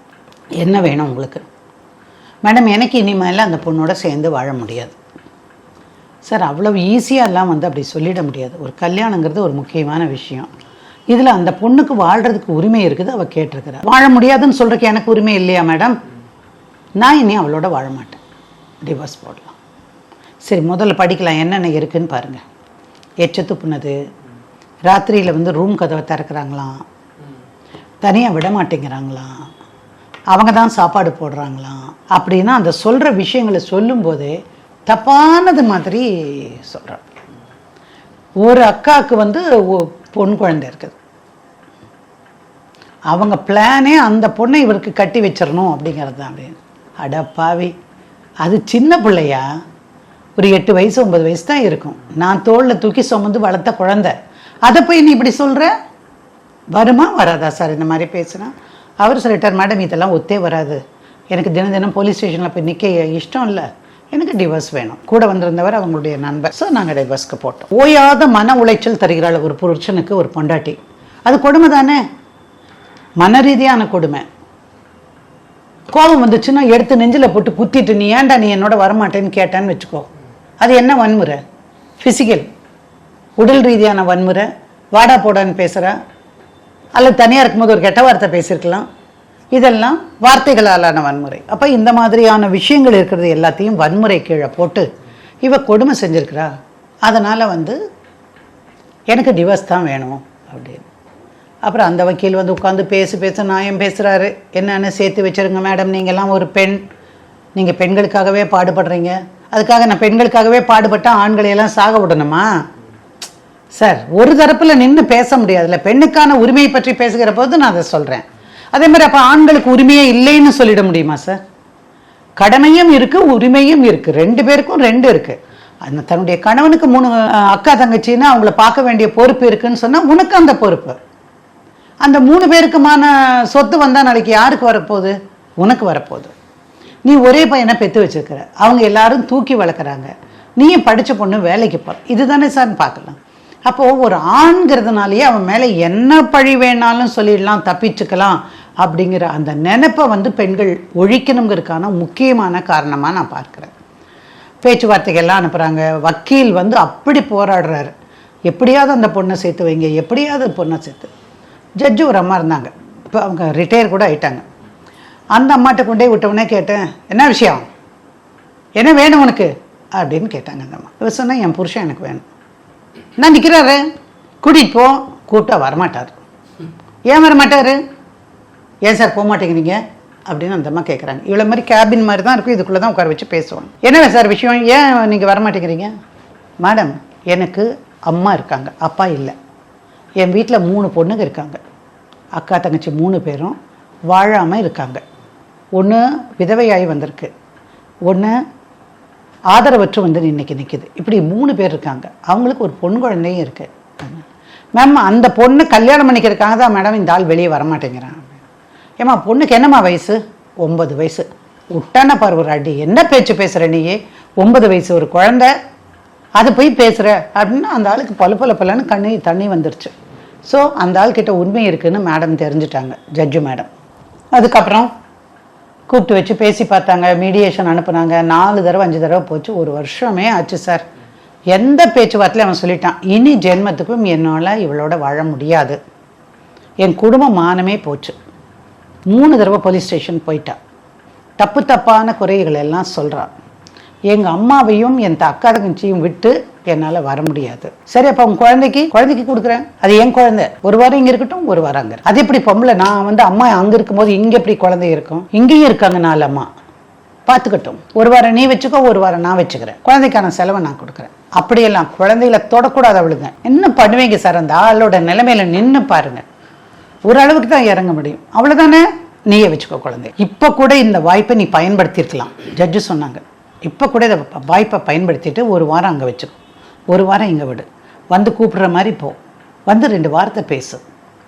என்ன வேணும் உங்களுக்கு? மேடம் எனக்கு இனிமேல் அந்த பொண்ணோட சேர்ந்து வாழ முடியாது சார். அவ்வளோ ஈஸியாகலாம் வந்து அப்படி சொல்லிட முடியாது. ஒரு கல்யாணங்கிறது ஒரு முக்கியமான விஷயம். இதில் அந்த பொண்ணுக்கு வாழ்கிறதுக்கு உரிமை இருக்குது, அவள் கேட்டிருக்கிறா. வாழ முடியாதுன்னு சொல்கிறக்கு எனக்கு உரிமை இல்லையா மேடம்? நான் இனி அவளோட வாழ மாட்டேன், டிவோர்ஸ் போடலாம். சரி முதல்ல படிக்கலாம், என்னென்ன இருக்குதுன்னு பாருங்கள். எச்ச துப்புனது, ராத்திரியில் வந்து ரூம் கதவை திறக்கிறாங்களாம், தனியாக விட மாட்டேங்கிறாங்களாம், அவங்க தான் சாப்பாடு போடுறாங்களாம் அப்படின்னா அந்த சொல்கிற விஷயங்களை சொல்லும்போதே தப்பானது மாதிரி சொல்கிறாங்க. ஒரு அக்காவுக்கு வந்து பொன் குழந்தை இருக்குது, அவங்க பிளானே அந்த பொண்ணை இவருக்கு கட்டி வச்சிடணும் அப்படிங்கிறது தான். அப்படின்னு அடப்பாவி, அது சின்ன பிள்ளையா, ஒரு 8 வயசு 9 வயசு தான் இருக்கும். நான் தோளில் தூக்கி சுமந்து வளர்த்த குழந்தை. அதை போய் நீ இப்படி சொல்கிற? வருமா வராதா சார் இந்த மாதிரி பேசுனா? அவர் சொல்லிட்டார், மேடம் இதெல்லாம் ஒத்தே வராது, எனக்கு தினம் தினம் போலீஸ் ஸ்டேஷனில் போய் நிற்க இஷ்டம் இல்லை, எனக்கு டிவோர்ஸ் வேணும். கூட வந்திருந்தவர் அவங்களுடைய நண்பர். ஸோ நாங்கள் டிவோர்ஸ்க்கு போட்டோம். ஓயாத மன உளைச்சல் தருகிறாள் ஒரு புருஷனுக்கு ஒரு பொண்டாட்டி. அது கொடுமை தானே, மன ரீதியான கொடுமை. கோபம் வந்துச்சுன்னா எடுத்து நெஞ்சில் போட்டு குத்திட்டு நீ ஏன்டா நீ என்னோட வரமாட்டேன்னு கேட்டான்னு வச்சுக்கோ, அது என்ன வன்முறை? ஃபிசிக்கல், உடல் ரீதியான வன்முறை. வாடா போடான்னு பேசுகிற, அல்லது தனியாக இருக்கும்போது ஒரு கெட்ட வார்த்தை பேசியிருக்கலாம். இதெல்லாம் வார்த்தைகளாலான வன்முறை. அப்போ இந்த மாதிரியான விஷயங்கள் இருக்கிறது எல்லாத்தையும் வன்முறை கீழே போட்டு இவ கொடுமை செஞ்சுருக்கிறா, அதனால் எனக்கு டிவோர்ஸ் தான் வேணும் அப்படின்னு. அப்புறம் அந்த வக்கீல் உட்காந்து பேச நியாயம் பேசுகிறாரு. என்னென்னு சேர்த்து வச்சுருங்க மேடம், நீங்கள்லாம் ஒரு பெண், நீங்கள் பெண்களுக்காகவே பாடுபடுறீங்க, அதுக்காக நான் பெண்களுக்காகவே பாடுபட்டால் ஆண்களையெல்லாம் சாக விடணுமா சார்? ஒரு தரப்பில் நின்று பேச முடியாதுல்ல. பெண்ணுக்கான உரிமையை பற்றி பேசுகிற போது நான் அதை சொல்கிறேன். அதே மாதிரி அப்போ ஆண்களுக்கு உரிமையே இல்லைன்னு சொல்லிட முடியுமா சார்? கடமையும் இருக்குது, உரிமையும் இருக்குது, 2 பேருக்கும் 2 இருக்குது. அந்த தன்னுடைய கணவனுக்கு 3 அக்கா தங்கச்சின்னா அவங்கள பார்க்க வேண்டிய பொறுப்பு இருக்குன்னு சொன்னால் உனக்கு அந்த பொறுப்பு. அந்த 3 பேருக்குமான சொத்து வந்தால் நாளைக்கு யாருக்கு வரப்போகுது? உனக்கு வரப்போகுது. நீ ஒரே பையனை பெற்று வச்சுருக்கிற, அவங்க எல்லாரும் தூக்கி வளர்க்குறாங்க, நீயும் படித்த பொண்ணு வேலைக்கு போகிற, இதுதானே சார் பார்க்கலாம். அப்போது ஒரு ஆண்கிறதுனாலேயே அவன் மேலே என்ன பழி வேணாலும் சொல்லிடலாம், தப்பிச்சுக்கலாம் அப்படிங்கிற அந்த நினைப்பை பெண்கள் ஒழிக்கணுங்கிறதுக்கான முக்கியமான காரணமாக நான் பார்க்குறேன். பேச்சுவார்த்தைகள்லாம் அனுப்புகிறாங்க. வக்கீல் அப்படி போராடுறாரு, எப்படியாவது அந்த பொண்ணை சேர்த்து வைங்க, எப்படியாவது பொண்ணை சேர்த்து. ஜட்ஜு ஒரு அம்மா இருந்தாங்க, இப்போ அவங்க ரிட்டையர் கூட ஆகிட்டாங்க. அந்த அம்மாட்ட கொண்டே விட்டவுடனே கேட்டேன், என்ன விஷயம், என்ன வேணும் உனக்கு அப்படின்னு கேட்டாங்க. அந்த அம்மா இவர் சொன்னால், என் புருஷன் எனக்கு வேணும். நான் நிற்கிறாரு, கூட்டிகிட்டு போ. கூப்பிட்டா வரமாட்டார். ஏன் வரமாட்டார்? ஏன் சார் போக மாட்டேங்கிறீங்க அப்படின்னு அந்த அம்மா கேட்குறாங்க. இவ்வளோ மாதிரி கேபின் மாதிரி தான் இருக்கும், இதுக்குள்ளே தான் உட்கார வச்சு பேசுவாங்க. என்ன சார் விஷயம், ஏன் நீங்கள் வரமாட்டேங்கிறீங்க? மேடம், எனக்கு அம்மா இருக்காங்க, அப்பா இல்லை. என் வீட்டில் 3 பொண்ணுங்க இருக்காங்க, அக்கா தங்கச்சி 3 பேரும் வாழாமல் இருக்காங்க. ஒன்று விதவையாகி வந்திருக்கு, ஒன்று ஆதரவற்று இன்னைக்கு நிற்கிது. இப்படி 3 பேர் இருக்காங்க. அவங்களுக்கு ஒரு பொண்ணு குழந்தையும் இருக்குது. மேம், அந்த பொண்ணு கல்யாணம் பண்ணிக்கிறதுக்காக தான் மேடம் இந்த ஆள் வெளியே வரமாட்டேங்கிறான். ஏம்மா பொண்ணுக்கு என்னம்மா வயசு? 9 வயசு. விட்டான பாரு ஒரு அடி. என்ன பேச்சு பேசுகிற நீயே? 9 வயசு ஒரு குழந்தை, அது போய் பேசுகிற அப்படின்னா அந்த ஆளுக்கு பலன்னு தண்ணி வந்துருச்சு. ஸோ அந்த ஆள்கிட்ட உண்மை இருக்குதுன்னு மேடம் தெரிஞ்சுட்டாங்க, ஜட்ஜு மேடம். அதுக்கப்புறம் கூப்பிட்டு வச்சு பேசி பார்த்தாங்க, மீடியேஷன் அனுப்புனாங்க. 4 தடவை 5 தடவை போச்சு. 1 வருஷமே ஆச்சு சார். எந்த பேச்சுவார்த்தையும் அவன் சொல்லிட்டான், இனி ஜென்மத்துக்கும் என்னால் இவளோட வாழ முடியாது, என் குடும்பம் மானமே போச்சு. 3 தடவை போலீஸ் ஸ்டேஷன் போயிட்டான். தப்பான குறைகள் எல்லாம் சொல்கிறான். எங்கள் அம்மாவையும் என் அக்கா தங்கச்சியும் விட்டு என்னால் வர முடியாது. சரி, அப்போ அவங்க குழந்தைக்கு கொடுக்குறேன், அது என் குழந்தை. 1 வாரம் இங்கே இருக்கட்டும், 1 வாரம் அங்கே. அது எப்படி பொம்பளை? நான் அம்மா அங்கே இருக்கும்போது இங்கே எப்படி குழந்தை இருக்கும்? இங்கேயும் இருக்காங்க 4 அம்மா, பார்த்துக்கட்டும். 1 வாரம் நீ வச்சுக்கோ, 1 வாரம் நான் வச்சுக்கிறேன், குழந்தைக்கான செலவை நான் கொடுக்குறேன். அப்படியெல்லாம் குழந்தைகளை தொடக்கூடாது அவளுங்க. என்ன பண்ணுவீங்க சார்? அந்த ஆளோட நிலைமையில நின்று பாருங்க, ஓரளவுக்கு தான் இறங்க முடியும். அவ்வளோதானே, நீயே வச்சுக்கோ குழந்தை. இப்போ கூட இந்த வாய்ப்பை நீ பயன்படுத்தியிருக்கலாம், ஜட்ஜு சொன்னாங்க. இப்போ கூட இதை வாய்ப்பை பயன்படுத்திட்டு 1 வாரம் அங்கே வச்சுக்கோ, 1 வாரம் இங்கே விடு, கூப்பிடுற மாதிரி போ, 2 வார்த்தை பேசு,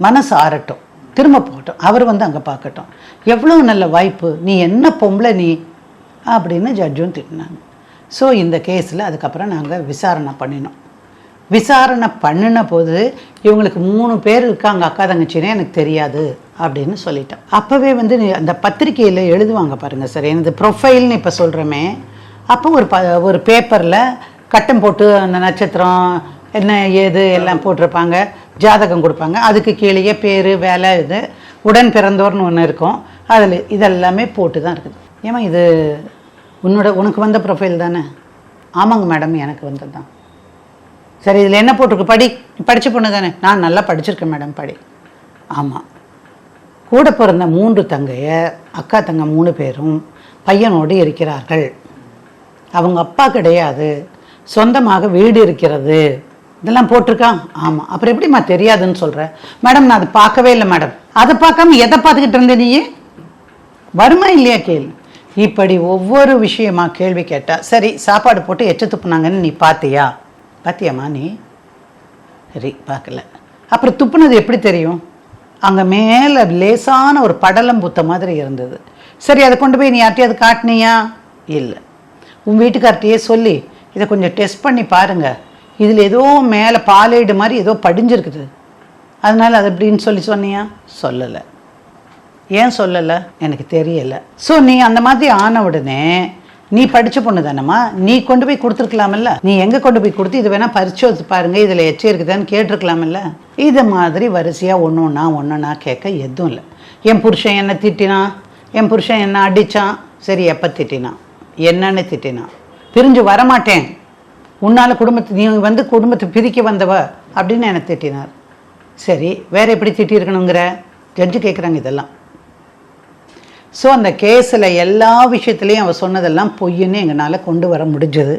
மனசு ஆறட்டும், திரும்ப போகட்டும், அவர் அங்கே பார்க்கட்டும். எவ்வளோ நல்ல வாய்ப்பு, நீ என்ன பொம்பளை நீ அப்படின்னு ஜட்ஜும் திட்டினாங்க. ஸோ இந்த கேஸில் அதுக்கப்புறம் நாங்கள் விசாரணை பண்ணினோம். விசாரணை பண்ணின போது இவங்களுக்கு 3 பேர் இருக்காங்க அக்கா தங்கச்சினே எனக்கு தெரியாது அப்படின்னு சொல்லிட்டேன். அப்போவே அந்த பத்திரிக்கையில் எழுதுவாங்க பாருங்கள் சார், எனது ப்ரொஃபைல்னு இப்போ சொல்கிறோமே, அப்போ ஒரு பேப்பரில் கட்டம் போட்டு அந்த நட்சத்திரம் என்ன ஏது எல்லாம் போட்டிருப்பாங்க, ஜாதகம் கொடுப்பாங்க. அதுக்கு கீழேயே பேர், வேலை, இது உடன் பிறந்தோர்னு ஒன்று இருக்கும், அதில் இதெல்லாமே போட்டு தான் இருக்குது. ஏமா இது உனக்கு வந்த ப்ரொஃபைல் தானே? ஆமாங்க மேடம், எனக்கு வந்தது தான். சரி, இதில் என்ன போட்டிருக்கு? படித்த பொண்ணு தானே? நான் நல்லா படிச்சிருக்கேன் மேடம், படி. ஆமாம், கூட பிறந்த 3 தங்கைய அக்கா தங்க 3 பேரும் பையனோடு இருக்கிறார்கள், அவங்க அப்பா கிடையாது, சொந்தமாக வீடு இருக்கிறது, இதெல்லாம் போட்டிருக்கான். ஆமாம், அப்புறம் எப்படிம்மா தெரியாதுன்னு சொல்கிறேன்? மேடம், நான் அதை பார்க்கவே இல்லை மேடம். அதை பார்க்காம எதை பார்த்துக்கிட்டு இருந்தேன் நீயே? வருமா இல்லையா கேள்வி? இப்படி ஒவ்வொரு விஷயமா கேள்வி கேட்டா, சரி சாப்பாடு போட்டு எச்ச துப்புனாங்கன்னு நீ பாத்தியாமா நீ? சரி பார்க்கல. அப்புறம் துப்புனது எப்படி தெரியும்? அங்கே மேலே லேசான ஒரு படலம் புத்த மாதிரி இருந்தது. சரி, அதை கொண்டு போய் நீ யார்ட்டையாவது காட்டினியா? இல்லை. உன் வீட்டுக்கார்ட்டையே சொல்லி இதை கொஞ்சம் டெஸ்ட் பண்ணி பாருங்க, இதில் ஏதோ மேலே பாலேடு மாதிரி ஏதோ படிஞ்சிருக்குது, அதனால் அது எப்படின்னு சொன்னியா? சொல்லலை. ஏன் சொல்லலை? எனக்கு தெரியலை. ஸோ நீ அந்த மாதிரி ஆன உடனே, நீ படித்த பொண்ணு தானம்மா, நீ கொண்டு போய் கொடுத்துருக்கலாமில்ல. நீ எங்கே கொண்டு போய் கொடுத்து இது வேணால் பரிசோதித்து பாருங்கள், இதில் எச்சம் இருக்குதான்னு கேட்டிருக்கலாமில்ல. இது மாதிரி வரிசையாக ஒன்றுன்னா கேட்க எதுவும் இல்லை. என் புருஷன் என்ன திட்டினான், என் புருஷன் என்ன அடித்தான். சரி, எப்போ திட்டினான், என்னன்னு திட்டினான்? பிரிஞ்சு வரமாட்டேன், உன்னால் நீ குடும்பத்தை பிரிக்க வந்தவ அப்படின்னு என்னை திட்டினார். சரி, வேறு எப்படி திட்டிருக்கணுங்கிற ஜட்ஜு கேட்குறாங்க இதெல்லாம். ஸோ அந்த கேஸில் எல்லா விஷயத்துலேயும் அவள் சொன்னதெல்லாம் பொய்ன்னு எங்களால் கொண்டு வர முடிஞ்சது.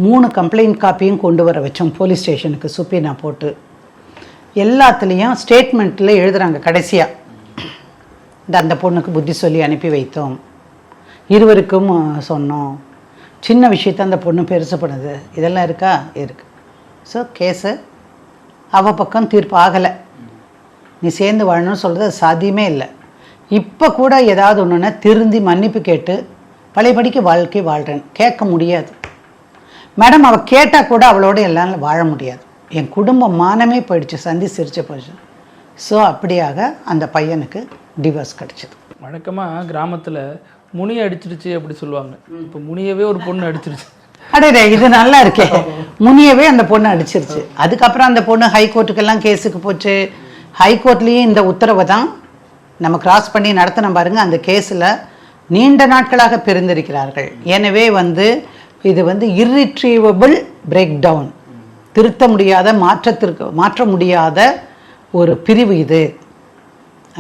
3 கம்ப்ளைண்ட் காப்பியும் கொண்டு வர வச்சோம் போலீஸ் ஸ்டேஷனுக்கு சுப்பீனா போட்டு. எல்லாத்துலேயும் ஸ்டேட்மெண்ட்டில் எழுதுகிறாங்க கடைசியாக, அந்த பொண்ணுக்கு புத்தி சொல்லி அனுப்பி வைத்தோம், இருவருக்கும் சொன்னோம், சின்ன விஷயத்த அந்த பொண்ணு பெருசு பண்ணுது, இதெல்லாம் இருக்கா? இருக்குது. ஸோ கேஸு அவள் பக்கம் தீர்ப்பு ஆகலை. நீ சேர்ந்து வாழணும்னு சொல்கிறது அது சாத்தியமே இல்லை. இப்போ கூட ஏதாவது ஒன்றுன்னா திருந்தி மன்னிப்பு கேட்டு பழையபடிக்கு வாழ்க்கை வாழ்கிறேன் கேட்க முடியாது மேடம். அவள் கேட்டால் கூட அவளோட எல்லாம் வாழ முடியாது. என் குடும்ப மானமே போயிடுச்சு, சந்தி சிரிச்சு போயிடுச்சு. ஸோ அப்படியாக அந்த பையனுக்கு டிவோர்ஸ் கிடச்சிது. வழக்கமாக கிராமத்தில் முனியை அடிச்சிருச்சு அப்படி சொல்லுவாங்க. இப்போ முனியவே ஒரு பொண்ணு அடிச்சிருச்சு. அடே, இது நல்லா இருக்கே. முனியவே அந்த பொண்ணு அடிச்சிருச்சு. அதுக்கப்புறம் அந்த பொண்ணு ஹைகோர்ட்டுக்கெல்லாம் கேஸுக்கு போச்சு. ஹைகோர்ட்லேயும் இந்த உத்தரவை தான் நம்ம கிராஸ் பண்ணி நடத்தின பாருங்க. அந்த கேஸில் நீண்ட நாட்களாக பிரிந்திருக்கிறார்கள். எனவே இது இர்ரிட்ரீவபிள் பிரேக் டவுன், திருத்த முடியாத மாற்ற முடியாத ஒரு பிரிவு இது.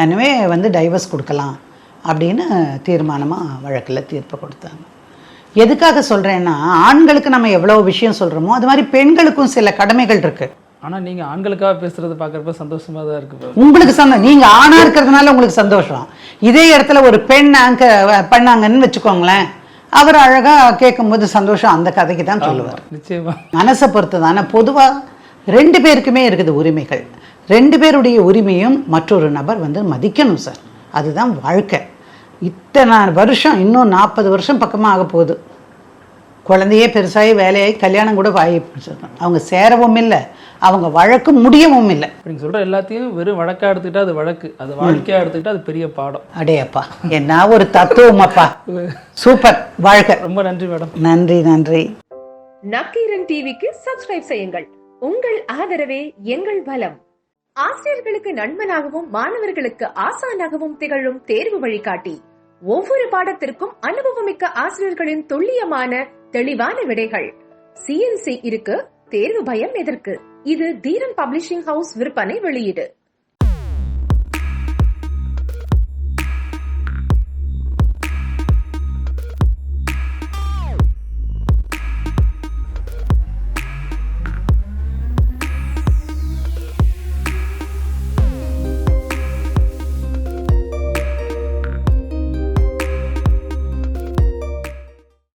எனவே டைவர்ஸ் கொடுக்கலாம் அப்படின்னு தீர்மானமாக வழக்கில் தீர்ப்பு கொடுத்தாங்க. எதுக்காக சொல்கிறேன்னா, ஆண்களுக்கு நம்ம எவ்வளோ விஷயம் சொல்கிறோமோ அது மாதிரி பெண்களுக்கும் சில கடமைகள் இருக்குது. ஆனால் நீங்கள் ஆண்களுக்காக பேசுகிறது பார்க்குறப்ப சந்தோஷமாக தான் இருக்குது. உங்களுக்கு நீங்கள் ஆணாக இருக்கிறதுனால உங்களுக்கு சந்தோஷம். இதே இடத்துல ஒரு பெண் பண்ணாங்கன்னு வச்சுக்கோங்களேன், அவர் அழகாக கேட்கும்போது சந்தோஷம். அந்த கதைக்கு தான் சொல்லுவார். நிச்சயமா மனசை பொறுத்து தானே. பொதுவாக 2 பேருக்குமே இருக்குது உரிமைகள். 2 பேருடைய உரிமையும் மற்றொரு நபர் மதிக்கணும் சார். அதுதான் வாழ்க்கை. இத்தனை வருஷம், இன்னும் 40 வருஷம் பக்கமாக ஆக போகுது. குழந்தையே பெருசாகி வேலையாகி கல்யாணம் கூட வாங்கி அவங்க சேரவும் இல்லை, அவங்க வழக்கு முடியவும் இல்லை. நீங்கள் சொல்கிற எல்லாத்தையும் வெறும் வழக்காக எடுத்துக்கிட்டா அது வழக்கு, அது வாழ்க்கையாக எடுத்துக்கிட்டா அது பெரிய பாடம். அடேப்பா, என்ன ஒரு தத்துவமாப்பா. சூப்பர், வாழ்க்கை. ரொம்ப நன்றி மேடம். நன்றி நன்றி. நக்கீரன் டிவிக்கு சப்ஸ்கிரைப் செய்யுங்கள். உங்கள் ஆதரவே எங்கள் பலம். ஆசிரியர்களுக்கு நண்பனாகவும் மாணவர்களுக்கு ஆசானாகவும் திகழும் தேர்வு வழிகாட்டி. ஒவ்வொரு பாடத்திற்கும் அனுபவமிக்க ஆசிரியர்களின் துல்லியமான தெளிவான விடைகள். CNC இருக்கு, தேர்வு பயம் எதற்கு? இது தீரன் பப்ளிஷிங் ஹவுஸ் விற்பனை வெளியீடு.